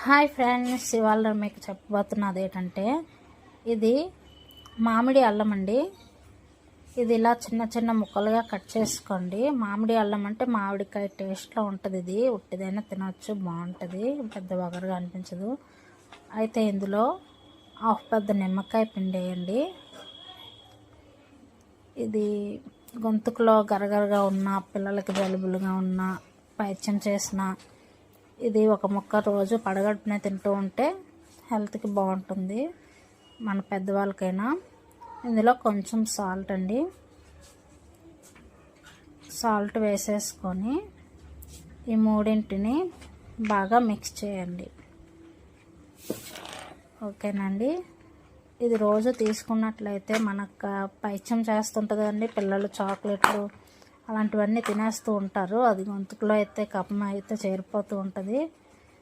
Hi friends, ఇవాళ మీకు చెప్పబోతున్నది ఏంటంటే ఇది మామిడి అల్లం అండి. ఇది ఇలా చిన్న చిన్న ముక్కలుగా కట్ చేసుకోండి. మామిడి అల్లం అంటే మామిడికాయ టేస్ట్లో ఉంటుంది. ఇది ఉట్టిదైనా తినవచ్చు, బాగుంటుంది, పెద్ద వగరుగా అనిపించదు. అయితే ఇందులో హాఫ్ పెద్ద నిమ్మకాయ పిండేయండి. ఇది గొంతుకులో గరగరగా ఉన్న, పిల్లలకి జలుబులుగా ఉన్న, పైత్యం చేసిన ఇది ఒక ముక్క రోజు పడగడుపునే తింటూ ఉంటే హెల్త్కి బాగుంటుంది, మన పెద్దవాళ్ళకైనా. ఇందులో కొంచెం సాల్ట్ అండి, సాల్ట్ వేసేసుకొని ఈ మూడింటిని బాగా మిక్స్ చేయండి. ఓకేనండి. ఇది రోజు తీసుకున్నట్లయితే మనకు పైత్యం చేస్తుంటుంది కదండి. పిల్లలు చాక్లెట్లు అలాంటివన్నీ తినేస్తూ ఉంటారు. అది గొంతుకులో అయితే కఫం అయితే చేరిపోతూ ఉంటుంది.